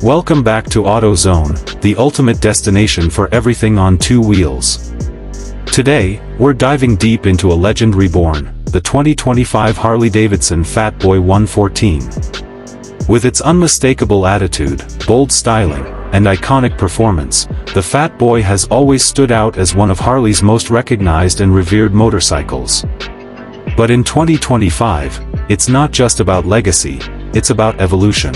Welcome back to AutoZone, the ultimate destination for everything on two wheels. Today, we're diving deep into a legend reborn, the 2025 Harley Davidson Fat Boy 114. With its unmistakable attitude, bold styling, and iconic performance, the Fat Boy has always stood out as one of Harley's most recognized and revered motorcycles. But in 2025, it's not just about legacy, it's about evolution.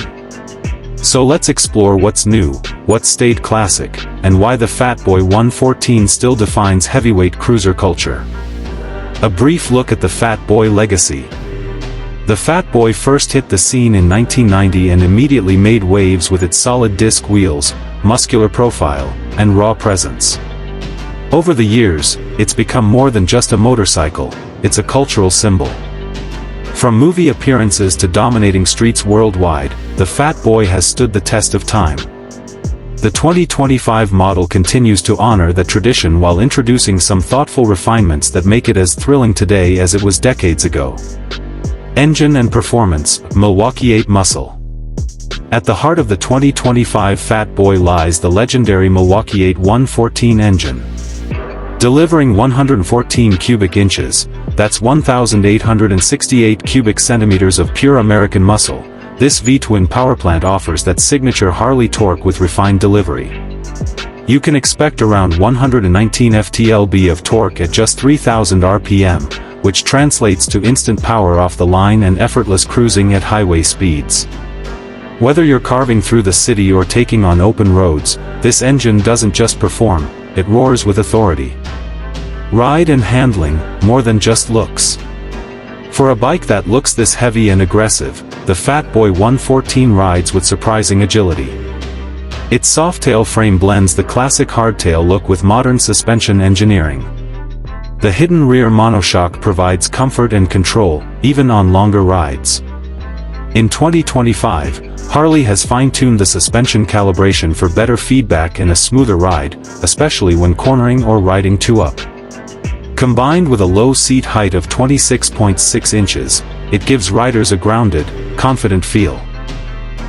So let's explore what's new, what stayed classic, and why the Fat Boy 114 still defines heavyweight cruiser culture. A brief look at the Fat Boy legacy. The Fat Boy first hit the scene in 1990 and immediately made waves with its solid disc wheels, muscular profile, and raw presence. Over the years, it's become more than just a motorcycle, it's a cultural symbol. From movie appearances to dominating streets worldwide, the Fat Boy has stood the test of time. The 2025 model continues to honor that tradition while introducing some thoughtful refinements that make it as thrilling today as it was decades ago. Engine and performance, Milwaukee 8 muscle. At the heart of the 2025 Fat Boy lies the legendary Milwaukee 8 114 engine. Delivering 114 cubic inches, that's 1,868 cubic centimeters of pure American muscle, this V-twin powerplant offers that signature Harley torque with refined delivery. You can expect around 119 ft-lb of torque at just 3,000 RPM, which translates to instant power off the line and effortless cruising at highway speeds. Whether you're carving through the city or taking on open roads, this engine doesn't just perform, it roars with authority. Ride and handling, more than just looks. For a bike that looks this heavy and aggressive, the Fat Boy 114 rides with surprising agility. Its softtail frame blends the classic hardtail look with modern suspension engineering. The hidden rear monoshock provides comfort and control, even on longer rides. In 2025, Harley has fine-tuned the suspension calibration for better feedback and a smoother ride, especially when cornering or riding two-up. Combined with a low seat height of 26.6 inches, it gives riders a grounded, confident feel.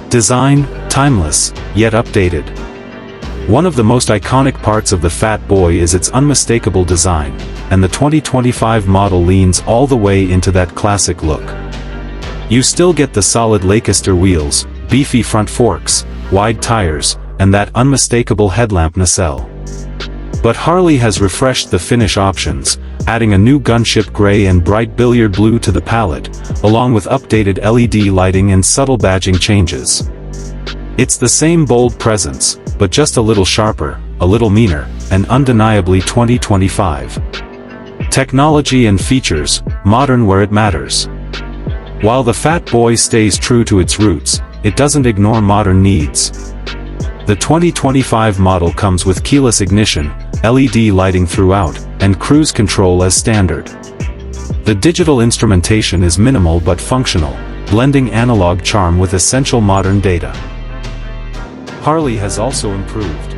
Design, timeless, yet updated. One of the most iconic parts of the Fat Boy is its unmistakable design, and the 2025 model leans all the way into that classic look. You still get the solid Lancaster wheels, beefy front forks, wide tires, and that unmistakable headlamp nacelle. But Harley has refreshed the finish options, adding a new gunship gray and bright billiard blue to the palette, along with updated LED lighting and subtle badging changes. It's the same bold presence, but just a little sharper, a little meaner, and undeniably 2025. Technology and features, modern where it matters. While the Fat Boy stays true to its roots, it doesn't ignore modern needs. The 2025 model comes with keyless ignition, LED lighting throughout, and cruise control as standard. The digital instrumentation is minimal but functional, blending analog charm with essential modern data. Harley has also improved.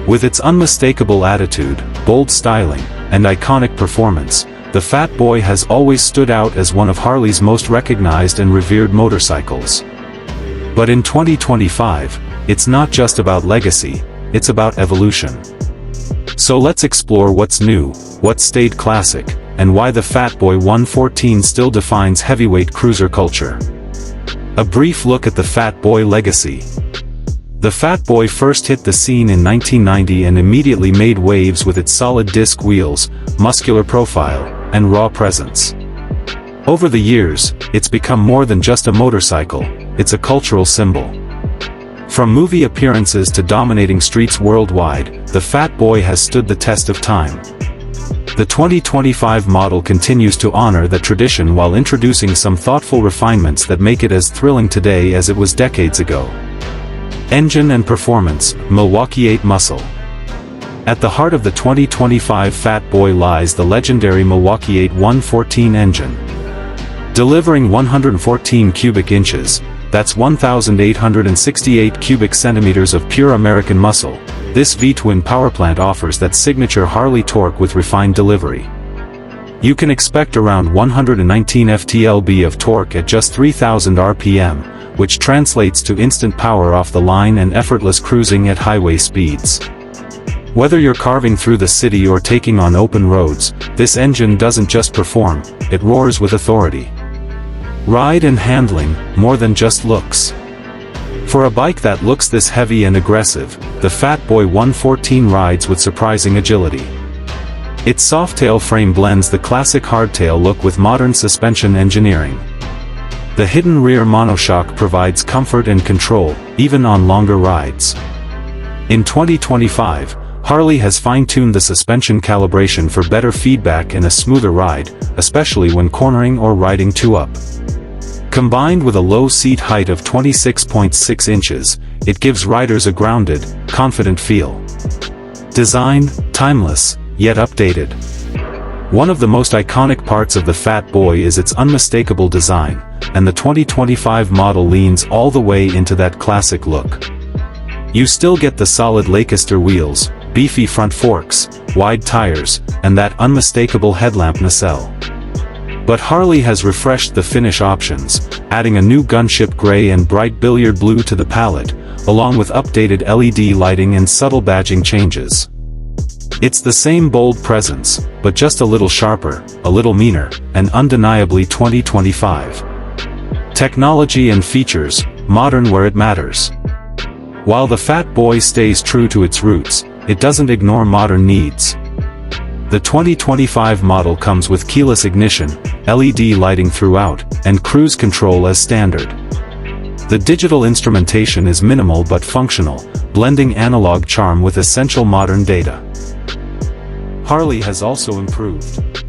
With its unmistakable attitude, bold styling, and iconic performance, the Fat Boy has always stood out as one of Harley's most recognized and revered motorcycles. But in 2025, it's not just about legacy, it's about evolution. So let's explore what's new, what stayed classic, and why the Fat Boy 114 still defines heavyweight cruiser culture. A brief look at the Fat Boy legacy. The Fat Boy first hit the scene in 1990 and immediately made waves with its solid disc wheels, muscular profile, and raw presence. Over the years, it's become more than just a motorcycle, it's a cultural symbol. From movie appearances to dominating streets worldwide, the Fat Boy has stood the test of time. The 2025 model continues to honor that tradition while introducing some thoughtful refinements that make it as thrilling today as it was decades ago. Engine and performance, Milwaukee 8 muscle. At the heart of the 2025 Fat Boy lies the legendary Milwaukee 8 114 engine. Delivering 114 cubic inches, that's 1,868 cubic centimeters of pure American muscle, this V-twin powerplant offers that signature Harley torque with refined delivery. You can expect around 119 ft-lb of torque at just 3000 rpm, which translates to instant power off the line and effortless cruising at highway speeds. Whether you're carving through the city or taking on open roads, this engine doesn't just perform, it roars with authority. Ride and handling, more than just looks. For a bike that looks this heavy and aggressive, the Fat Boy 114 rides with surprising agility. Its softtail frame blends the classic hardtail look with modern suspension engineering. The hidden rear monoshock provides comfort and control, even on longer rides. In 2025, Harley has fine-tuned the suspension calibration for better feedback and a smoother ride, especially when cornering or riding two-up. Combined with a low seat height of 26.6 inches, it gives riders a grounded, confident feel. Design, timeless, yet updated. One of the most iconic parts of the Fat Boy is its unmistakable design, and the 2025 model leans all the way into that classic look. You still get the solid Lancaster wheels, beefy front forks, wide tires, and that unmistakable headlamp nacelle. But Harley has refreshed the finish options, adding a new gunship gray and bright billiard blue to the palette, along with updated LED lighting and subtle badging changes. It's the same bold presence, but just a little sharper, a little meaner, and undeniably 2025. Technology and features, modern where it matters. While the Fat Boy stays true to its roots, it doesn't ignore modern needs. The 2025 model comes with keyless ignition, LED lighting throughout, and cruise control as standard. The digital instrumentation is minimal but functional, blending analog charm with essential modern data. Harley has also improved